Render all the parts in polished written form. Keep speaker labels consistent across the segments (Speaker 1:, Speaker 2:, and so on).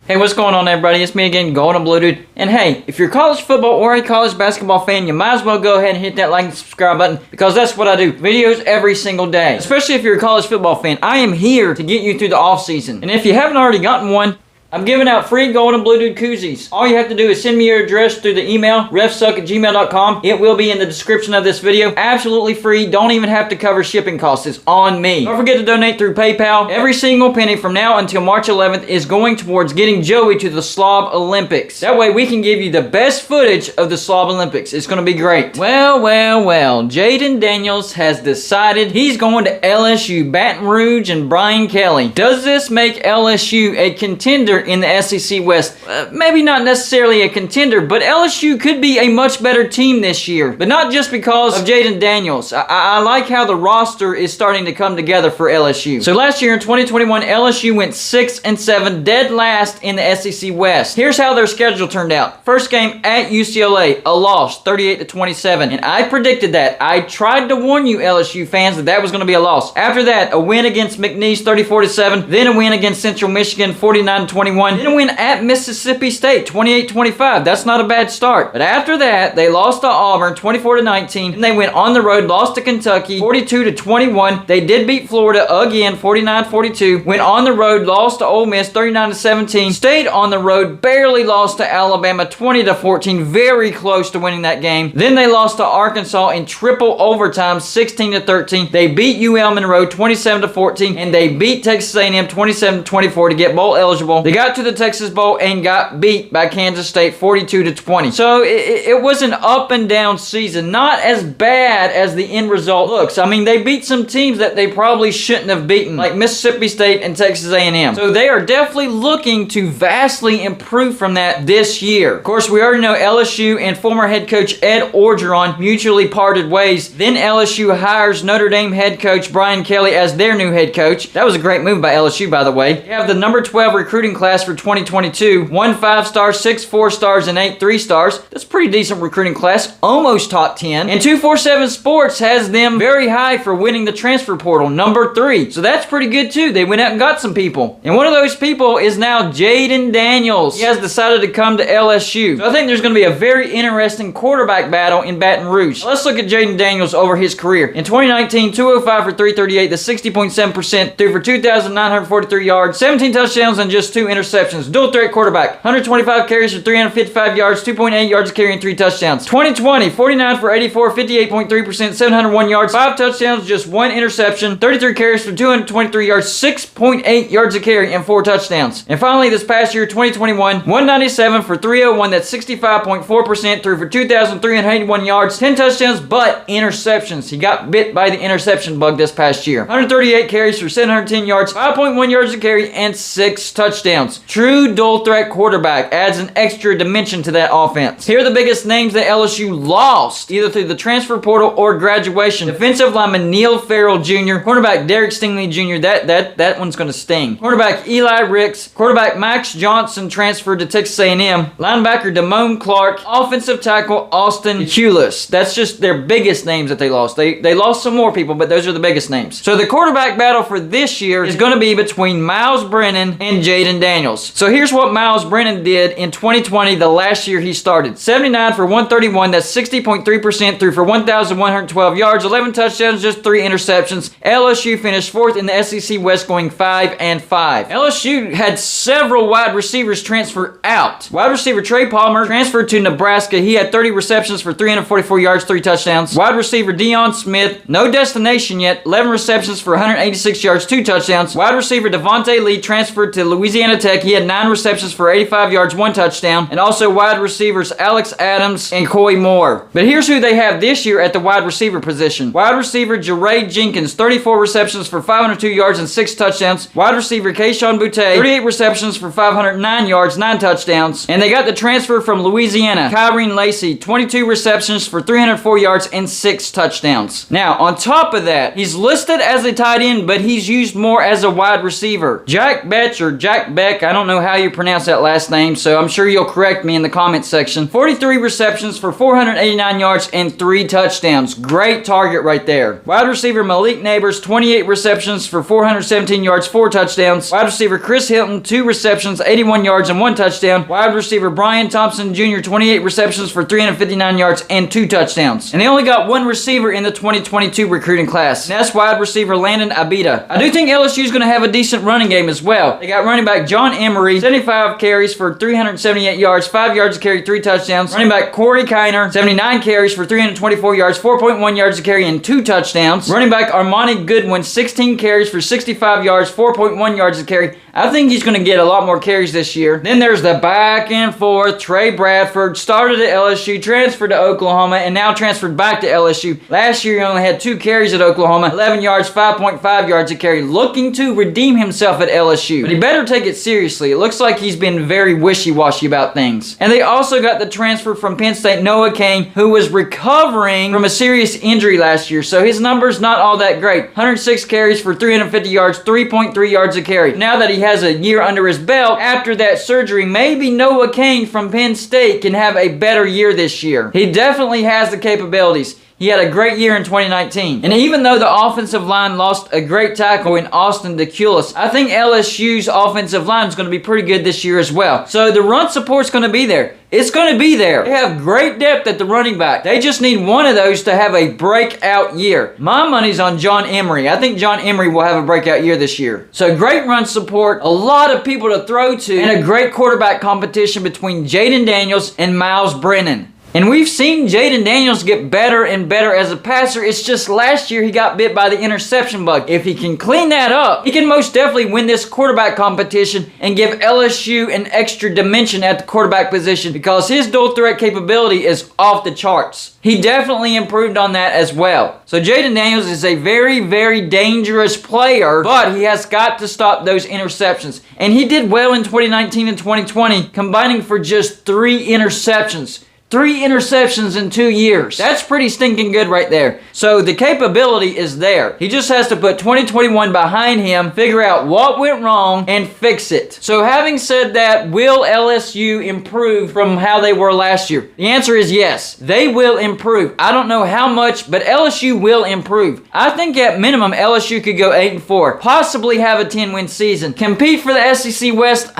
Speaker 1: Hey, what's going on, everybody? It's me again, Golden Blue Dude. And hey, if you're a college football or a college basketball fan, you might as well go ahead and hit that like and subscribe button, because that's what I do. Videos every single day. Especially if you're a college football fan. I am here to get you through the off season. And if you haven't already gotten one, I'm giving out free Golden Blue Dude koozies. All you have to do is send me your address through the email, refssuk@gmail.com. It will be in the description of this video. Absolutely free. Don't even have to cover shipping costs. It's on me. Don't forget to donate through PayPal. Every single penny from now until March 11th is going towards getting Joey to the Slob Olympics. That way we can give you the best footage of the Slob Olympics. It's going to be great. Well. Jayden Daniels has decided he's going to LSU, Baton Rouge, and Brian Kelly. Does this make LSU a contender in the SEC West? Maybe not necessarily a contender, but LSU could be a much better team this year. But not just because of Jayden Daniels. I like how the roster is starting to come together for LSU. So last year in 2021, LSU went 6-7, dead last in the SEC West. Here's how their schedule turned out. First game at UCLA, a loss, 38-27. And I predicted that. I tried to warn you LSU fans that was going to be a loss. After that, a win against McNeese, 34-7. Then a win against Central Michigan, 49-21. Then a win at Mississippi State, 28-25. That's not a bad start. But after that, they lost to Auburn, 24-19. Then they went on the road, lost to Kentucky, 42-21. They did beat Florida again, 49-42. Went on the road, lost to Ole Miss, 39-17. Stayed on the road, barely lost to Alabama, 20-14. Very close to winning that game. Then they lost to Arkansas in triple overtime, 16-13. They beat UL Monroe, 27-14. And they beat Texas A&M, 27-24 to get bowl eligible. They got to the Texas Bowl and got beat by Kansas State 42-20. So it was an up and down season. Not as bad as the end result looks. I mean, they beat some teams that they probably shouldn't have beaten, like Mississippi State and Texas A&M. So they are definitely looking to vastly improve from that this year. Of course, we already know LSU and former head coach Ed Orgeron mutually parted ways. Then LSU hires Notre Dame head coach Brian Kelly as their new head coach. That was a great move by LSU, by the way. They have the number 12 recruiting class for 2022. 1 5-star, 6 4-stars, and 8 3-stars. That's a pretty decent recruiting class. Almost top 10. And 247 Sports has them very high for winning the transfer portal, number 3. So that's pretty good too. They went out and got some people. And one of those people is now Jayden Daniels. He has decided to come to LSU. So I think there's going to be a very interesting quarterback battle in Baton Rouge. Let's look at Jayden Daniels over his career. In 2019, 205 for 338, the 60.7%, threw for 2,943 yards, 17 touchdowns, and just 2 interceptions. Dual threat quarterback. 125 carries for 355 yards, 2.8 yards a carry, and 3 touchdowns. 2020, 49 for 84, 58.3%, 701 yards, 5 touchdowns, just 1 interception, 33 carries for 223 yards, 6.8 yards a carry, and 4 touchdowns. And finally, this past year, 2021, 197 for 301, that's 65.4%, threw for 2,381 yards, 10 touchdowns, but interceptions. He got bit by the interception bug this past year. 138 carries for 710 yards, 5.1 yards a carry, and 6 touchdowns. True dual threat quarterback, adds an extra dimension to that offense. Here are the biggest names that LSU lost, either through the transfer portal or graduation. Defensive lineman Neil Farrell Jr., cornerback Derek Stingley Jr., that one's going to sting. Cornerback Eli Ricks, quarterback Max Johnson transferred to Texas A&M, linebacker Damone Clark, offensive tackle Austin Hewless. That's just their biggest names that they lost. They lost some more people, but those are the biggest names. So the quarterback battle for this year is going to be between Myles Brennan and Jayden Daniels. So here's what Myles Brennan did in 2020, the last year he started. 79 for 131, that's 60.3%, threw for 1,112 yards, 11 touchdowns, just 3 interceptions. LSU finished 4th in the SEC West, going 5-5. LSU had several wide receivers transfer out. Wide receiver Trey Palmer transferred to Nebraska. He had 30 receptions for 344 yards, 3 touchdowns. Wide receiver Deion Smith, no destination yet, 11 receptions for 186 yards, 2 touchdowns. Wide receiver Devontae Lee transferred to Louisiana Tech. He had 9 receptions for 85 yards, 1 touchdown. And also wide receivers Alex Adams and Coy Moore. But here's who they have this year at the wide receiver position. Wide receiver Jeray Jenkins, 34 receptions for 502 yards and 6 touchdowns. Wide receiver Kayshon Boutte, 38 receptions for 509 yards, 9 touchdowns. And they got the transfer from Louisiana, Kyrene Lacey, 22 receptions for 304 yards and 6 touchdowns. Now, on top of that, he's listed as a tight end, but he's used more as a wide receiver. Jack Beck Beck. I don't know how you pronounce that last name, so I'm sure you'll correct me in the comments section. 43 receptions for 489 yards and 3 touchdowns. Great target right there. Wide receiver Malik Neighbors, 28 receptions for 417 yards, 4 touchdowns. Wide receiver Chris Hilton, 2 receptions, 81 yards and 1 touchdown. Wide receiver Brian Thompson Jr., 28 receptions for 359 yards and 2 touchdowns. And they only got 1 receiver in the 2022 recruiting class. And that's wide receiver Landon Abida. I do think LSU is going to have a decent running game as well. They got running back John Emery, 75 carries for 378 yards, 5 yards a carry, 3 touchdowns. Running back Corey Kiner, 79 carries for 324 yards, 4.1 yards a carry, and 2 touchdowns. Running back Armani Goodwin, 16 carries for 65 yards, 4.1 yards a carry. I think he's going to get a lot more carries this year. Then there's the back and forth. Trey Bradford started at LSU, transferred to Oklahoma, and now transferred back to LSU. Last year he only had 2 carries at Oklahoma, 11 yards, 5.5 yards a carry, looking to redeem himself at LSU. But he better take it seriously. It looks like he's been very wishy-washy about things. And they also got the transfer from Penn State, Noah Cain, who was recovering from a serious injury last year, so his number's not all that great. 106 carries for 350 yards, 3.3 yards a carry. Now that he has a year under his belt after that surgery, maybe Noah Cain from Penn State can have a better year this year. He definitely has the capabilities. He had a great year in 2019. And even though the offensive line lost a great tackle in Austin DeCulis, I think LSU's offensive line is going to be pretty good this year as well. So the run support's going to be there. It's going to be there. They have great depth at the running back. They just need one of those to have a breakout year. My money's on John Emery. I think John Emery will have a breakout year this year. So great run support, a lot of people to throw to, and a great quarterback competition between Jayden Daniels and Miles Brennan. And we've seen Jayden Daniels get better and better as a passer. It's just last year he got bit by the interception bug. If he can clean that up, he can most definitely win this quarterback competition and give LSU an extra dimension at the quarterback position because his dual threat capability is off the charts. He definitely improved on that as well. So Jayden Daniels is a very, very dangerous player, but he has got to stop those interceptions. And he did well in 2019 and 2020, combining for just 3 interceptions. 3 interceptions in 2 years. That's pretty stinking good right there. So the capability is there. He just has to put 2021 behind him, figure out what went wrong, and fix it. So having said that, will LSU improve from how they were last year? The answer is yes. They will improve. I don't know how much, but LSU will improve. I think at minimum LSU could go 8-4, possibly have a 10-win season. Compete for the SEC West?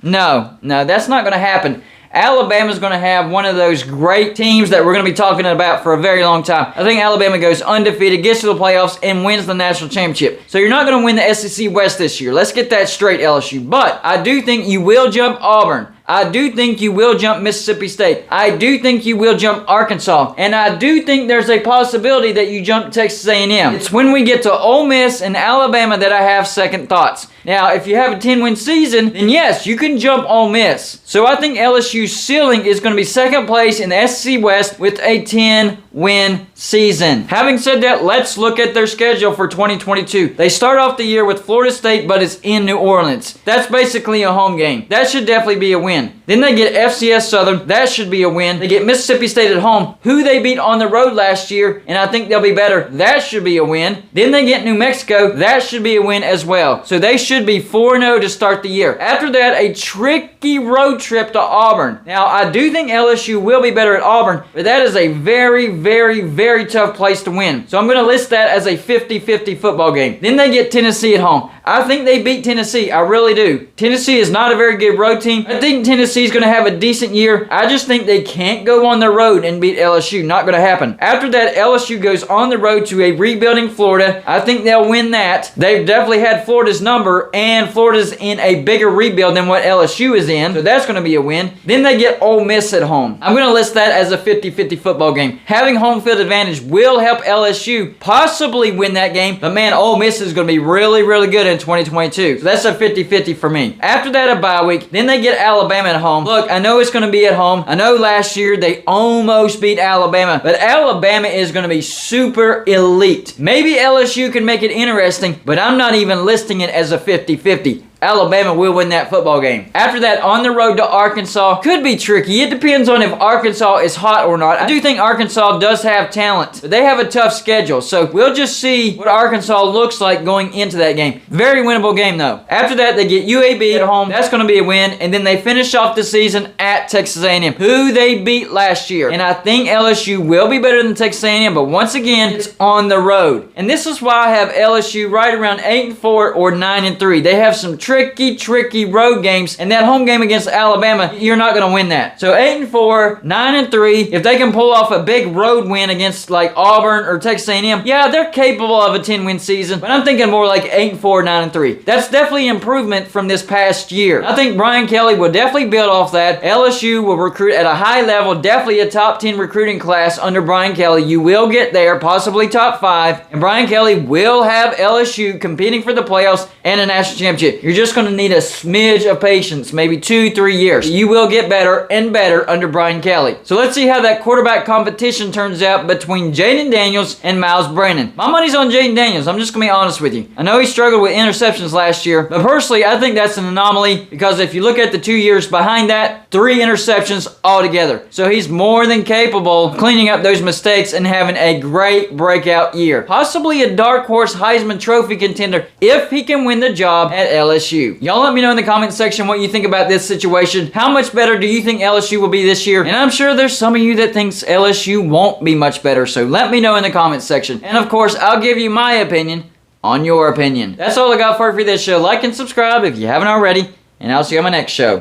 Speaker 1: No, that's not going to happen. Alabama's going to have one of those great teams that we're going to be talking about for a very long time. I think Alabama goes undefeated, gets to the playoffs, and wins the national championship. So you're not going to win the SEC West this year. Let's get that straight, LSU. But I do think you will jump Auburn. I do think you will jump Mississippi State. I do think you will jump Arkansas. And I do think there's a possibility that you jump Texas A&M. It's when we get to Ole Miss and Alabama that I have second thoughts. Now, if you have a 10-win season, then yes, you can jump Ole Miss. So I think LSU's ceiling is going to be second place in the SEC West with a 10-win season. Having said that, let's look at their schedule for 2022. They start off the year with Florida State, but it's in New Orleans. That's basically a home game. That should definitely be a win. Then they get FCS Southern. That should be a win. They get Mississippi State at home, who they beat on the road last year, and I think they'll be better. That should be a win. Then they get New Mexico. That should be a win as well. So they should be 4-0 to start the year. After that, a tricky road trip to Auburn. Now, I do think LSU will be better at Auburn, but that is a very, very, very tough place to win. So I'm going to list that as a 50-50 football game. Then they get Tennessee at home. I think they beat Tennessee. I really do. Tennessee is not a very good road team. I think Tennessee's going to have a decent year. I just think they can't go on the road and beat LSU. Not going to happen. After that, LSU goes on the road to a rebuilding Florida. I think they'll win that. They've definitely had Florida's number, and Florida's in a bigger rebuild than what LSU is in. So that's going to be a win. Then they get Ole Miss at home. I'm going to list that as a 50-50 football game. Having home field advantage will help LSU possibly win that game. But man, Ole Miss is going to be really, really good in 2022. So that's a 50-50 for me. After that, a bye week. Then they get Alabama at home. Look, I know it's going to be at home. I know last year they almost beat Alabama, but Alabama is going to be super elite. Maybe LSU can make it interesting, but I'm not even listing it as a 50-50. Alabama will win that football game. After that, on the road to Arkansas could be tricky. It depends on if Arkansas is hot or not. I do think Arkansas does have talent, but they have a tough schedule, so we'll just see what Arkansas looks like going into that game. Very winnable game, though. After that, they get UAB at home. That's going to be a win, and then they finish off the season at Texas A&M, who they beat last year. And I think LSU will be better than Texas A&M, but once again, it's on the road. And this is why I have LSU right around 8-4 or 9-3. They have some tricky road games, and that home game against Alabama, you're not going to win that. So 8-4, 9-3, if they can pull off a big road win against like Auburn or Texas A&M, yeah, they're capable of a 10-win season, but I'm thinking more like 8-4, 9-3. That's definitely an improvement from this past year. I think Brian Kelly will definitely build off that. LSU will recruit at a high level, definitely a top 10 recruiting class under Brian Kelly. You will get there, possibly top 5, and Brian Kelly will have LSU competing for the playoffs and a national championship. You're just going to need a smidge of patience, maybe 2-3 years. You will get better and better under Brian Kelly. So let's see how that quarterback competition turns out between Jayden Daniels and Miles Brennan. My money's on Jayden Daniels. I'm just going to be honest with you. I know he struggled with interceptions last year, but personally, I think that's an anomaly because if you look at the 2 years behind that, 3 interceptions altogether. So he's more than capable of cleaning up those mistakes and having a great breakout year. Possibly a dark horse Heisman Trophy contender if he can win the job at LSU. Y'all let me know in the comment section what you think about this situation. How much better do you think LSU will be this year? And I'm sure there's some of you that thinks LSU won't be much better, so let me know in the comment section. And of course, I'll give you my opinion on your opinion. That's all I got for you for this show. Like and subscribe if you haven't already, and I'll see you on my next show.